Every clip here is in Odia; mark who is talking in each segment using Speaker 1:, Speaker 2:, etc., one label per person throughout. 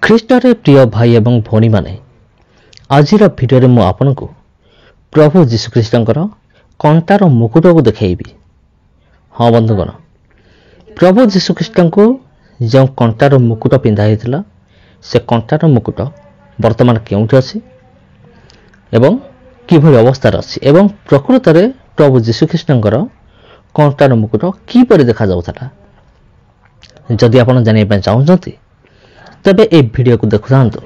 Speaker 1: ଖ୍ରୀଷ୍ଟରେ ପ୍ରିୟ ଭାଇ ଏବଂ ଭଉଣୀମାନେ, ଆଜିର ଭିଡ଼ିଓରେ ମୁଁ ଆପଣଙ୍କୁ ପ୍ରଭୁ ଯୀଶୁଖ୍ରୀଷ୍ଟଙ୍କର କଣ୍ଟାର ମୁକୁଟକୁ ଦେଖାଇବି। ହଁ ବନ୍ଧୁଗଣ, ପ୍ରଭୁ ଯୀଶୁଖ୍ରୀଷ୍ଟଙ୍କୁ ଯେଉଁ କଣ୍ଟାର ମୁକୁଟ ପିନ୍ଧା ହୋଇଥିଲା, ସେ କଣ୍ଟାର ମୁକୁଟ ବର୍ତ୍ତମାନ କେଉଁଠି ଅଛି ଏବଂ କିଭଳି ଅବସ୍ଥାରେ ଅଛି ଏବଂ ପ୍ରକୃତରେ ପ୍ରଭୁ ଯୀଶୁଖ୍ରୀଷ୍ଟଙ୍କର କଣ୍ଟାର ମୁକୁଟ କିପରି ଦେଖାଯାଉଥିଲା, ଯଦି ଆପଣ ଜାଣିବା ପାଇଁ ଚାହୁଁଛନ୍ତି ତେବେ ଏହି ଭିଡ଼ିଓକୁ ଦେଖୁଥାନ୍ତୁ।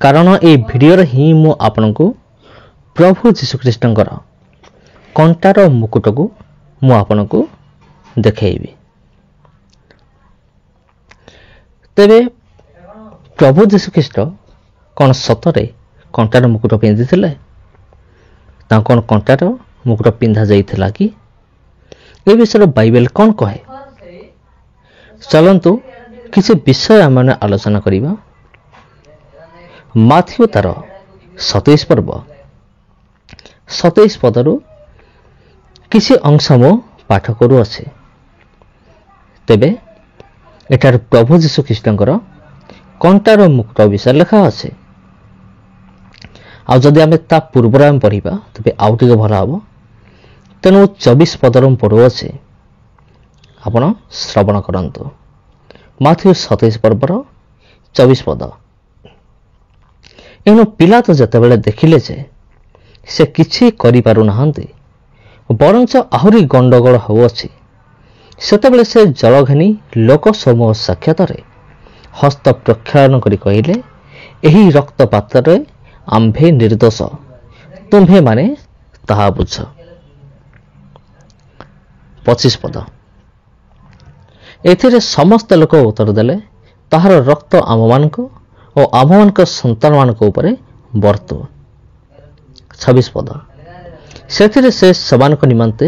Speaker 1: କାରଣ ଏହି ଭିଡ଼ିଓରେ ହିଁ ମୁଁ ଆପଣଙ୍କୁ ପ୍ରଭୁ ଯୀଶୁଖ୍ରୀଷ୍ଟଙ୍କର କଣ୍ଟାର ମୁକୁଟକୁ ମୁଁ ଆପଣଙ୍କୁ ଦେଖାଇବି। ତେବେ ପ୍ରଭୁ ଯୀଶୁଖ୍ରୀଷ୍ଟ କ'ଣ ସତରେ କଣ୍ଟାର ମୁକୁଟ ପିନ୍ଧିଥିଲେ? ତାଙ୍କୁ କ'ଣ କଣ୍ଟାର ମୁକୁଟ ପିନ୍ଧା ଯାଇଥିଲା କି? ଏ ବିଷୟରେ ବାଇବେଲ କ'ଣ କହେ? ଚାଲନ୍ତୁ କିଛି ବିଷୟ ଆମେ ଆଲୋଚନା କରିବା। ମାଥିଉ ତାର 27 ପର୍ବ 27 ପଦରୁ କିଛି ଅଂଶ ମୁଁ ପାଠ କରୁଅଛି। ତେବେ ଏଠାରେ ପ୍ରଭୁ ଯୀଶୁଖ୍ରୀଷ୍ଟଙ୍କର କଣ୍ଟାର ମୁକୁଟ ବିଷୟରେ ଲେଖା ଅଛି। ଆଉ ଯଦି ଆମେ ତା ପୂର୍ବରୁ ଆମେ ପଢ଼ିବା ତେବେ ଆଉ ଟିକେ ଭଲ ହେବ। ତେଣୁ 24 ପଦରୁ ମୁଁ ପଢ଼ୁଅଛି, ଆପଣ ଶ୍ରବଣ କରନ୍ତୁ। ମାଥିଉ 27 ପର୍ବର 24 ପଦ। ଏଣୁ ପିଲାତ ଯେତେବେଳେ ଦେଖିଲେ ଯେ ସେ କିଛି କରିପାରୁନାହାନ୍ତି, ବରଞ୍ଚ ଆହୁରି ଗଣ୍ଡଗୋଳ ହେଉଅଛି, ସେତେବେଳେ ସେ ଜଳ ଘେନି ଲୋକ ସମୂହ ସାକ୍ଷାତରେ ହସ୍ତ ପ୍ରକ୍ଷାଳନ କରି କହିଲେ, ଏହି ରକ୍ତପାତରେ ଆମ୍ଭେ ନିର୍ଦ୍ଦୋଷ, ତୁମ୍ଭେମାନେ ତାହା ବୁଝ। 25 ପଦ। ଏଥିରେ ସମସ୍ତ ଲୋକ ଉତ୍ତର ଦେଲେ, ତାହାର ରକ୍ତ ଆମମାନଙ୍କ ଓ ଆମମାନଙ୍କ ସନ୍ତାନମାନଙ୍କ ଉପରେ ବର୍ତ୍ତୁ। 26 ପଦ। ସେଥିରେ ସେ ସେମାନଙ୍କ ନିମନ୍ତେ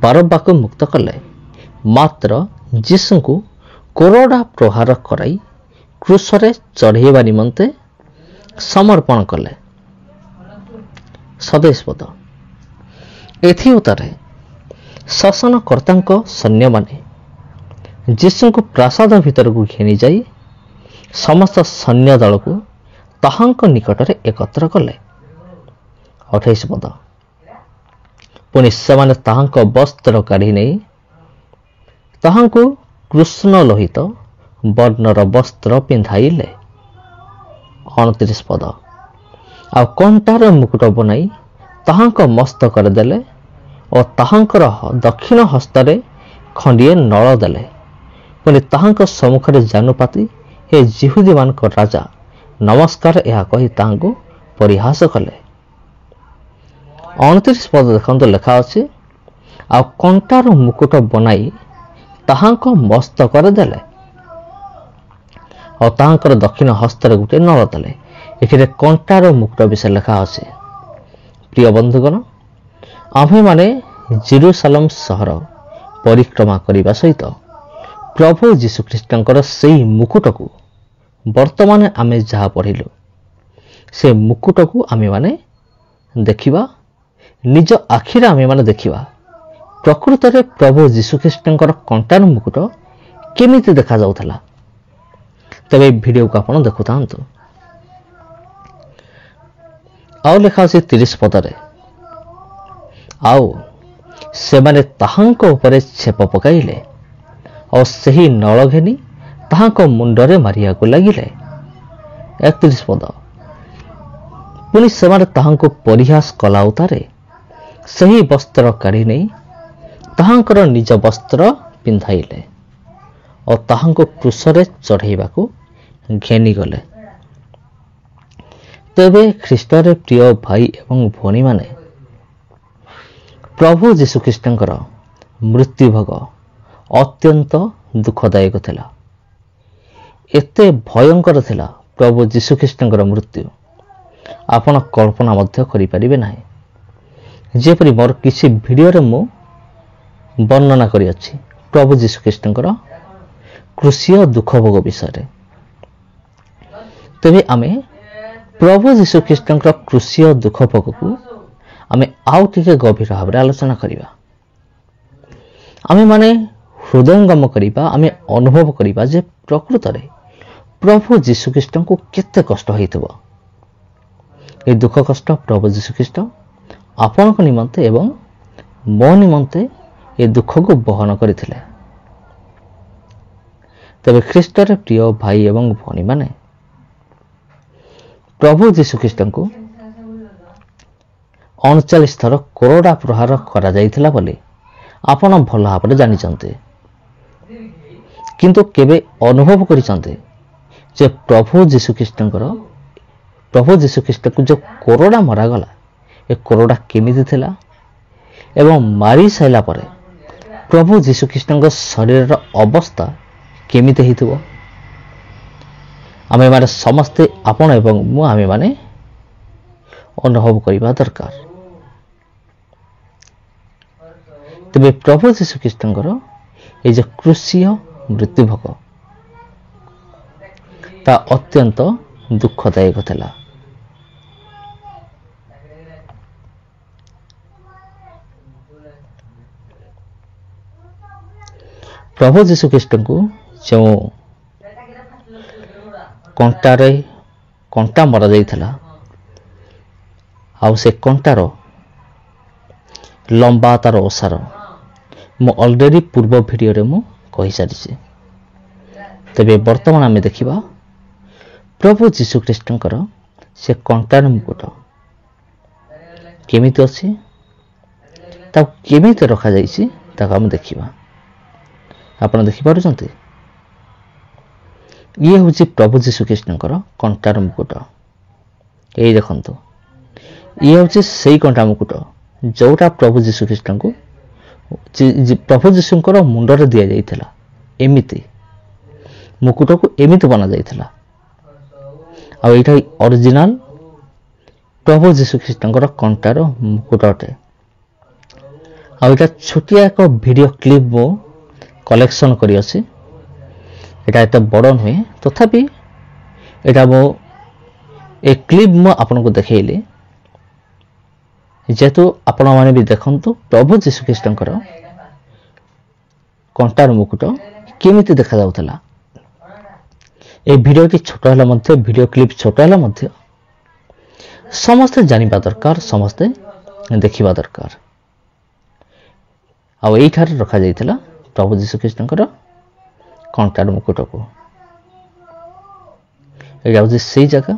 Speaker 1: ବାରବ୍ବାକୁ ମୁକ୍ତ କଲେ, ମାତ୍ର ଯୀଶୁଙ୍କୁ କୋରଡ଼ା ପ୍ରହାର କରାଇ କ୍ରୁଶରେ ଚଢ଼ାଇବା ନିମନ୍ତେ ସମର୍ପଣ କଲେ। 27 ପଦ। ଏଥି ଉତ୍ତାରେ ଶାସନକର୍ତ୍ତାଙ୍କ ସୈନ୍ୟମାନେ ଯୀଶୁଙ୍କୁ ପ୍ରାସାଦ ଭିତରକୁ ଘେନିଯାଇ ସମସ୍ତ ସୈନ୍ୟ ଦଳକୁ ତାହାଙ୍କ ନିକଟରେ ଏକତ୍ର କଲେ। 28 ପଦ। ପୁଣି ସେମାନେ ତାହାଙ୍କ ବସ୍ତ୍ର କାଢ଼ି ନେଇ ତାହାଙ୍କୁ କୃଷ୍ଣ ଲୋହିତ ବର୍ଣ୍ଣର ବସ୍ତ୍ର ପିନ୍ଧାଇଲେ। 29 ପଦ। ଆଉ କଣ୍ଟାର ମୁକୁଟ ବନାଇ ତାହାଙ୍କ ମସ୍ତକରେ ଦେଲେ ଓ ତାହାଙ୍କର ଦକ୍ଷିଣ ହସ୍ତରେ ଖଣ୍ଡିଏ ନଳ ଦେଲେ। ପୁଣି ତାହାଙ୍କ ସମ୍ମୁଖରେ ଜାନୁପାତି, ହେ ଯିହୁଦୀମାନଙ୍କ ରାଜା, ନମସ୍କାର, ଏହା କହି ତାହାଙ୍କୁ ପରିହାସ କଲେ। 29 ପଦ ଦେଖନ୍ତୁ, ଲେଖା ଅଛି, ଆଉ କଣ୍ଟାର ମୁକୁଟ ବନାଇ ତାହାଙ୍କ ମସ୍ତକରେ ଦେଲେ ଆଉ ତାହାଙ୍କର ଦକ୍ଷିଣ ହସ୍ତରେ ଗୋଟିଏ ନଳ ଦେଲେ। ଏଥିରେ କଣ୍ଟାର ମୁକୁଟ ବିଷୟରେ ଲେଖା ଅଛି। ପ୍ରିୟ ବନ୍ଧୁଗଣ, ଆମ୍ଭେମାନେ ଜେରୁସାଲେମ ସହର ପରିକ୍ରମା କରିବା ସହିତ ପ୍ରଭୁ ଯୀଶୁଖ୍ରୀଷ୍ଟଙ୍କର ସେହି ମୁକୁଟକୁ ବର୍ତ୍ତମାନ ଆମେ ଯାହା ପଢ଼ିଲୁ, ସେ ମୁକୁଟକୁ ଆମେମାନେ ଦେଖିବା, ନିଜ ଆଖିରେ ଆମେମାନେ ଦେଖିବା ପ୍ରକୃତରେ ପ୍ରଭୁ ଯୀଶୁଖ୍ରୀଷ୍ଟଙ୍କର କଣ୍ଟାର ମୁକୁଟ କେମିତି ଦେଖାଯାଉଥିଲା। ତେବେ ଏହି ଭିଡ଼ିଓକୁ ଆପଣ ଦେଖୁଥାନ୍ତୁ। ଆଉ ଲେଖା ଅଛି 30 ପଦରେ, ଆଉ ସେମାନେ ତାହାଙ୍କ ଉପରେ ଛେପ ପକାଇଲେ ଓ ସେହି ନଳ ଘେନି ତାହାଙ୍କ ମୁଣ୍ଡରେ ମାରିବାକୁ ଲାଗିଲେ। 31 ପଦ। ପୁଣି ସେମାନେ ତାହାଙ୍କୁ ପରିହାସ କଲା ଉତ୍ତାରେ ସେହି ବସ୍ତ୍ର କାଢ଼ି ନେଇ ତାହାଙ୍କର ନିଜ ବସ୍ତ୍ର ପିନ୍ଧାଇଲେ ଓ ତାହାଙ୍କୁ କ୍ରୁଶରେ ଚଢ଼ାଇବାକୁ ଘେନିଗଲେ। ତେବେ ଖ୍ରୀଷ୍ଟରେ ପ୍ରିୟ ଭାଇ ଏବଂ ଭଉଣୀମାନେ, ପ୍ରଭୁ ଯୀଶୁଖ୍ରୀଷ୍ଟଙ୍କର ମୃତ୍ୟୁଭୋଗ ଅତ୍ୟନ୍ତ ଦୁଃଖଦାୟକ ଥିଲା। ଏତେ ଭୟଙ୍କର ଥିଲା ପ୍ରଭୁ ଯୀଶୁଖ୍ରୀଷ୍ଟଙ୍କର ମୃତ୍ୟୁ, ଆପଣ କଳ୍ପନା ମଧ୍ୟ କରିପାରିବେ ନାହିଁ। ଯେପରି ମୋର କିଛି ଭିଡ଼ିଓରେ ମୁଁ ବର୍ଣ୍ଣନା କରିଅଛି ପ୍ରଭୁ ଯୀଶୁଖ୍ରୀଷ୍ଟଙ୍କର କ୍ରୁଶୀୟ ଦୁଃଖଭୋଗ ବିଷୟରେ। ତେବେ ଆମେ ପ୍ରଭୁ ଯୀଶୁଖ୍ରୀଷ୍ଟଙ୍କର କ୍ରୁଶୀୟ ଦୁଃଖଭୋଗକୁ ଆମେ ଆଉ ଟିକେ ଗଭୀର ଭାବରେ ଆଲୋଚନା କରିବା। ଆମେମାନେ ହୃଦୟଙ୍ଗମ କରିବା, ଆମେ ଅନୁଭବ କରିବା ଯେ ପ୍ରକୃତରେ ପ୍ରଭୁ ଯୀଶୁଖ୍ରୀଷ୍ଟଙ୍କୁ କେତେ କଷ୍ଟ ହୋଇଥିବ। ଏ ଦୁଃଖ କଷ୍ଟ ପ୍ରଭୁ ଯୀଶୁଖ୍ରୀଷ୍ଟ ଆପଣଙ୍କ ନିମନ୍ତେ ଏବଂ ମୋ ନିମନ୍ତେ ଏ ଦୁଃଖକୁ ବହନ କରିଥିଲେ। ତେବେ ଖ୍ରୀଷ୍ଟରେ ପ୍ରିୟ ଭାଇ ଏବଂ ଭଉଣୀମାନେ, ପ୍ରଭୁ ଯୀଶୁଖ୍ରୀଷ୍ଟଙ୍କୁ 39 ଥର କୋରଡ଼ା ପ୍ରହାର କରାଯାଇଥିଲା ବୋଲି ଆପଣ ଭଲ ଭାବରେ ଜାଣିଛନ୍ତି। କିନ୍ତୁ କେବେ ଅନୁଭବ କରିଛନ୍ତି ଯେ ପ୍ରଭୁ ଯୀଶୁଖ୍ରୀଷ୍ଟଙ୍କୁ ଯେଉଁ କୋରଡ଼ା ମରାଗଲା, ଏ କୋରଡ଼ା କେମିତି ଥିଲା ଏବଂ ମାରି ସାରିଲା ପରେ ପ୍ରଭୁ ଯୀଶୁଖ୍ରୀଷ୍ଟଙ୍କ ଶରୀରର ଅବସ୍ଥା କେମିତି ହେଇଥିବ? ଆମେମାନେ ସମସ୍ତେ, ଆପଣ ଏବଂ ମୁଁ, ଆମେମାନେ ଅନୁଭବ କରିବା ଦରକାର। ତେବେ ପ୍ରଭୁ ଯୀଶୁଖ୍ରୀଷ୍ଟଙ୍କର ଏ ଯେ କ୍ରୁଶୀୟ ମୃତ୍ୟୁଭୋଗ, ତା ଅତ୍ୟନ୍ତ ଦୁଃଖଦାୟକ ଥିଲା। ପ୍ରଭୁ ଯୀଶୁଖ୍ରୀଷ୍ଟଙ୍କୁ ଯେଉଁ କଣ୍ଟା ମରାଯାଇଥିଲା, ଆଉ ସେ କଣ୍ଟାର ଲମ୍ବା, ତାର ଓସାର ମୁଁ ଅଲରେଡ଼ି ପୂର୍ବ ଭିଡ଼ିଓରେ ମୁଁ କହିସାରିଛି। ତେବେ ବର୍ତ୍ତମାନ ଆମେ ଦେଖିବା ପ୍ରଭୁ ଯୀଶୁଖ୍ରୀଷ୍ଟଙ୍କର ସେ କଣ୍ଟାର ମୁକୁଟ କେମିତି ଅଛି, ତାକୁ କେମିତି ରଖାଯାଇଛି, ତାକୁ ଆମେ ଦେଖିବା। ଆପଣ ଦେଖିପାରୁଛନ୍ତି, ଇଏ ହେଉଛି ପ୍ରଭୁ ଯୀଶୁଖ୍ରୀଷ୍ଟଙ୍କର କଣ୍ଟାର ମୁକୁଟ। ଏଇ ଦେଖନ୍ତୁ, ଇଏ ହେଉଛି ସେଇ କଣ୍ଟା ମୁକୁଟ ଯେଉଁଟା ପ୍ରଭୁ ଯୀଶୁଙ୍କର ମୁଣ୍ଡରେ ଦିଆଯାଇଥିଲା। ଏମିତି ମୁକୁଟକୁ ଏମିତି ବନାଯାଇଥିଲା। ଆଉ ଏଇଟା ଅରିଜିନାଲ ପ୍ରଭୁ ଯୀଶୁଖ୍ରୀଷ୍ଟଙ୍କର କଣ୍ଟାର ମୁକୁଟ ଅଟେ। ଆଉ ଏଇଟା ଛୋଟିଆ ଏକ ଭିଡ଼ିଓ କ୍ଲିପ୍ ମୁଁ କଲେକ୍ସନ କରିଅଛି। ଏଇଟା ଏତେ ବଡ଼ ନୁହେଁ, ତଥାପି ଏଇଟା ଏ କ୍ଲିପ୍ ମୁଁ ଆପଣଙ୍କୁ ଦେଖେଇଲି, ଯେହେତୁ ଆପଣମାନେ ବି ଦେଖନ୍ତୁ ପ୍ରଭୁ ଯୀଶୁଖ୍ରୀଷ୍ଟଙ୍କର କଣ୍ଟାର ମୁକୁଟ କେମିତି ଦେଖାଯାଉଥିଲା। এই ভিডিওটি ছোট হলে ମଧ୍ୟ, ভিডিও ক্লিপ ছোট হলে ମଧ୍ୟ ସମସ୍ତେ ଜାଣିବା ଦରକାର, ସମସ୍ତେ ଦେଖିବା ଦରକାର। ଆଉ ଏଇଠାରେ ରଖାଯାଇଥିଲା ପ୍ରଭୁ ଯୀଶୁଖ୍ରୀଷ୍ଟଙ୍କର କଣ୍ଟାର ମୁକୁଟକୁ। ଏଇଟା ହେଉଛି ସେଇ ଜାଗା।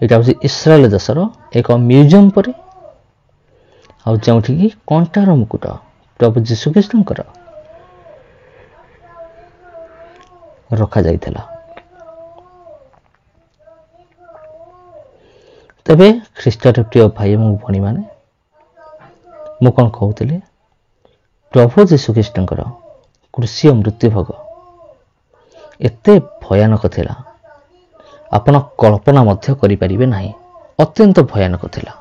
Speaker 1: ଏଇଟା ହେଉଛି ଇସ୍ରାଏଲ ଦେଶର ଏକ ମ୍ୟୁଜିୟମ ପରି, ଆଉ ଯେଉଁଠିକି କଣ୍ଟାର ମୁକୁଟ ପ୍ରଭୁ ଯୀଶୁଖ୍ରୀଷ୍ଟଙ୍କର ରଖାଯାଇଥିଲା। ତେବେ ଖ୍ରୀଷ୍ଟରେ ପ୍ରିୟ ଭାଇ ଏବଂ ଭଉଣୀମାନେ, ମୁଁ କ'ଣ କହୁଥିଲି, ପ୍ରଭୁ ଯୀଶୁଖ୍ରୀଷ୍ଟଙ୍କର କ୍ରୁଶୀୟ ମୃତ୍ୟୁଭୋଗ ଏତେ ଭୟାନକ ଥିଲା, ଆପଣ କଳ୍ପନା ମଧ୍ୟ କରିପାରିବେ ନାହିଁ। ଅତ୍ୟନ୍ତ ଭୟାନକ ଥିଲା।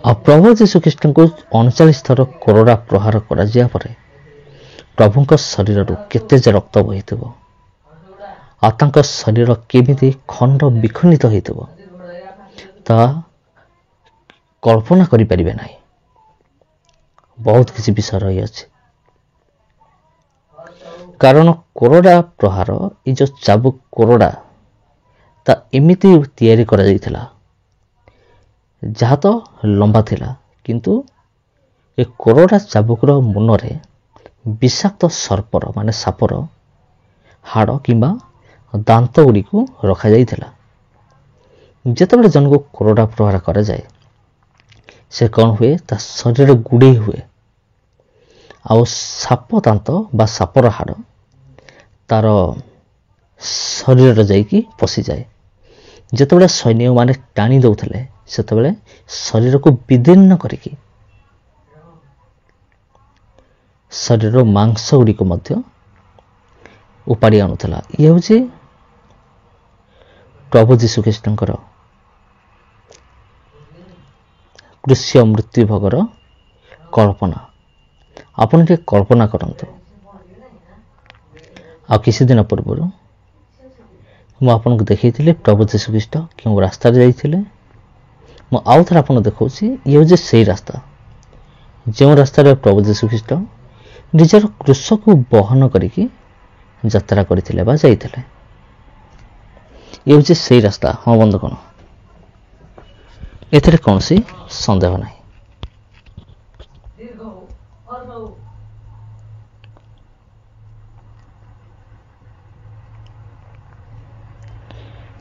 Speaker 1: ଆଉ ପ୍ରଭୁ ଯୀଶୁଖ୍ରୀଷ୍ଟଙ୍କୁ 39 ଥର କୋରଡ଼ା ପ୍ରହାର କରାଯିବା ପରେ ପ୍ରଭୁଙ୍କ ଶରୀରରୁ କେତେ ଯେ ରକ୍ତ ବୋହିଥିବ, ଆଉ ତାଙ୍କ ଶରୀର କେମିତି ଖଣ୍ଡ ବିଖଣ୍ଡିତ ହୋଇଥିବ, ତାହା କଳ୍ପନା କରିପାରିବେ ନାହିଁ। ବହୁତ କିଛି ବିଷୟ ରହିଅଛି। କାରଣ କୋରଡ଼ା ପ୍ରହାର, ଏ ଯେଉଁ ଚାବୁକ କୋରଡ଼ା, ତା ଏମିତି ତିଆରି କରାଯାଇଥିଲା, ଯାହା ତ ଲମ୍ବା ଥିଲା, କିନ୍ତୁ ଏ କୋରଡ଼ା ଚାବୁକର ମୁନରେ ବିଷାକ୍ତ ସର୍ପର ମାନେ ସାପର ହାଡ଼ କିମ୍ବା ଦାନ୍ତ ଗୁଡ଼ିକୁ ରଖାଯାଇଥିଲା। ଯେତେବେଳେ ଜଣକୁ କୋରଡ଼ା ପ୍ରହାର କରାଯାଏ, ସେ କ'ଣ ହୁଏ, ତା ଶରୀର ଗୁଡ଼େଇ ହୁଏ, ଆଉ ସାପ ଦାନ୍ତ ବା ସାପର ହାଡ଼ ତାର ଶରୀରରେ ଯାଇକି ପଶିଯାଏ। ଯେତେବେଳେ ସୈନ୍ୟମାନେ ଟାଣି ଦେଉଥିଲେ, ସେତେବେଳେ ଶରୀରକୁ ବିଦୀର୍ଣ୍ଣ କରିକି ଶରୀରର ମାଂସ ଗୁଡ଼ିକୁ ମଧ୍ୟ ଉପାଡ଼ି ଆଣୁଥିଲା। ଇଏ ହେଉଛି ପ୍ରଭୁ ଯୀଶୁଖ୍ରୀଷ୍ଟଙ୍କର କ୍ରୁଶୀୟ ମୃତ୍ୟୁଭୋଗର କଳ୍ପନା। ଆପଣ ଟିକେ କଳ୍ପନା କରନ୍ତୁ। ଆଉ କିଛି ଦିନ ପୂର୍ବରୁ ମୁଁ ଆପଣଙ୍କୁ ଦେଖେଇଥିଲି ପ୍ରଭୁ ଯୀଶୁଖ୍ରୀଷ୍ଟ କେଉଁ ରାସ୍ତାରେ ଯାଇଥିଲେ। ମୁଁ ଆଉ ଥରେ ଆପଣଙ୍କୁ ଦେଖାଉଛି, ଇଏ ହେଉଛି ସେଇ ରାସ୍ତା ଯେଉଁ ରାସ୍ତାରେ ପ୍ରଭୁ ଯୀଶୁଖ୍ରୀଷ୍ଟ ନିଜର କ୍ରୁଶକୁ ବହନ କରିକି ଯାତ୍ରା କରିଥିଲେ ବା ଯାଇଥିଲେ। ଏ ହେଉଛି ସେଇ ରାସ୍ତା। ହଁ ବନ୍ଧୁଗଣ, ଏଥିରେ କୌଣସି ସନ୍ଦେହ ନାହିଁ।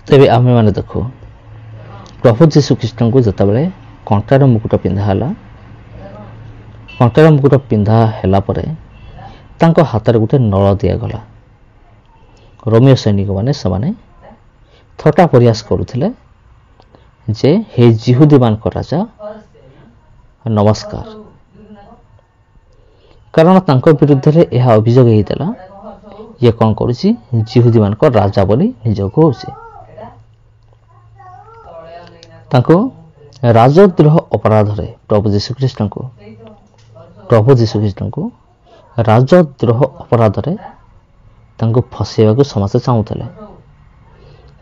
Speaker 1: ତେବେ ଆମେମାନେ ଦେଖୁ, ପ୍ରଭୁ ଯୀଶୁଖ୍ରୀଷ୍ଟଙ୍କୁ ଯେତେବେଳେ କଣ୍ଟାର ମୁକୁଟ ପିନ୍ଧା ହେଲା, କଣ୍ଟାର ମୁକୁଟ ପିନ୍ଧା ହେଲା ପରେ ତାଙ୍କ ହାତରେ ଗୋଟେ ନଳ ଦିଆଗଲା। ରୋମିଓ ସୈନିକମାନେ ସେମାନେ ଥଟ୍ଟା ପରିହାସ କରୁଥିଲେ ଯେ ହେ ଯିହୁଦୀମାନଙ୍କ ରାଜା ନମସ୍କାର, କାରଣ ତାଙ୍କ ବିରୁଦ୍ଧରେ ଏହା ଅଭିଯୋଗ ହେଇଥିଲା, ଇଏ କ'ଣ କରୁଛି, ଯିହୁଦୀମାନଙ୍କ ରାଜା ବୋଲି ନିଜକୁ ହେଉଛି। ତାଙ୍କୁ ରାଜଦ୍ରୋହ ଅପରାଧରେ ପ୍ରଭୁ ଯୀଶୁଖ୍ରୀଷ୍ଟଙ୍କୁ ରାଜଦ୍ରୋହ ଅପରାଧରେ ତାଙ୍କୁ ଫସାଇବାକୁ ସମସ୍ତେ ଚାହୁଁଥିଲେ,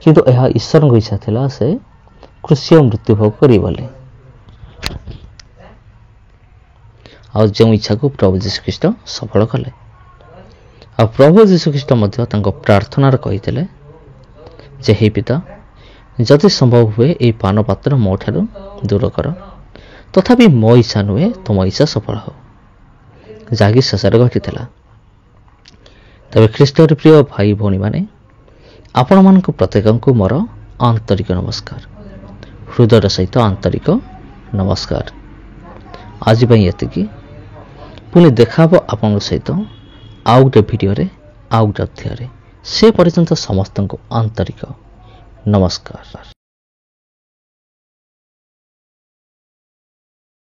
Speaker 1: କିନ୍ତୁ ଏହା ଈଶ୍ୱରଙ୍କ ଇଚ୍ଛା ଥିଲା ସେ କ୍ରୁଶୀୟ ମୃତ୍ୟୁଭୋଗ କରିବେ ବୋଲି। ଆଉ ଯେଉଁ ଇଚ୍ଛାକୁ ପ୍ରଭୁ ଯୀଶୁଖ୍ରୀଷ୍ଟ ସଫଳ କଲେ। ଆଉ ପ୍ରଭୁ ଯୀଶୁଖ୍ରୀଷ୍ଟ ମଧ୍ୟ ତାଙ୍କ ପ୍ରାର୍ଥନାରେ କହିଥିଲେ ଯେ ହେ ପିତା, ଯଦି ସମ୍ଭବ ହୁଏ ଏହି ପାନ ପାତ୍ର ମୋ ଠାରୁ ଦୂର କର, ତଥାପି ମୋ ଇଚ୍ଛା ନୁହେଁ ତୁମ ଇଚ୍ଛା ସଫଳ ହେଉ, ଯାହାକି ଶେଷରେ ଘଟିଥିଲା। ତେବେ ଖ୍ରୀଷ୍ଟର ପ୍ରିୟ ଭାଇ ଭଉଣୀମାନେ, ଆପଣମାନଙ୍କୁ ପ୍ରତ୍ୟେକଙ୍କୁ ମୋର ଆନ୍ତରିକ ନମସ୍କାର, ହୃଦୟର ସହିତ ଆନ୍ତରିକ ନମସ୍କାର। ଆଜି ପାଇଁ ଏତିକି। ପୁଣି ଦେଖାହେବ ଆପଣଙ୍କ ସହିତ ଆଉ ଗୋଟେ ଭିଡ଼ିଓରେ, ଆଉ ଗୋଟେ ଅଧ୍ୟାୟରେ। ସେ ପର୍ଯ୍ୟନ୍ତ ସମସ୍ତଙ୍କୁ ଆନ୍ତରିକ ନମସ୍କାର।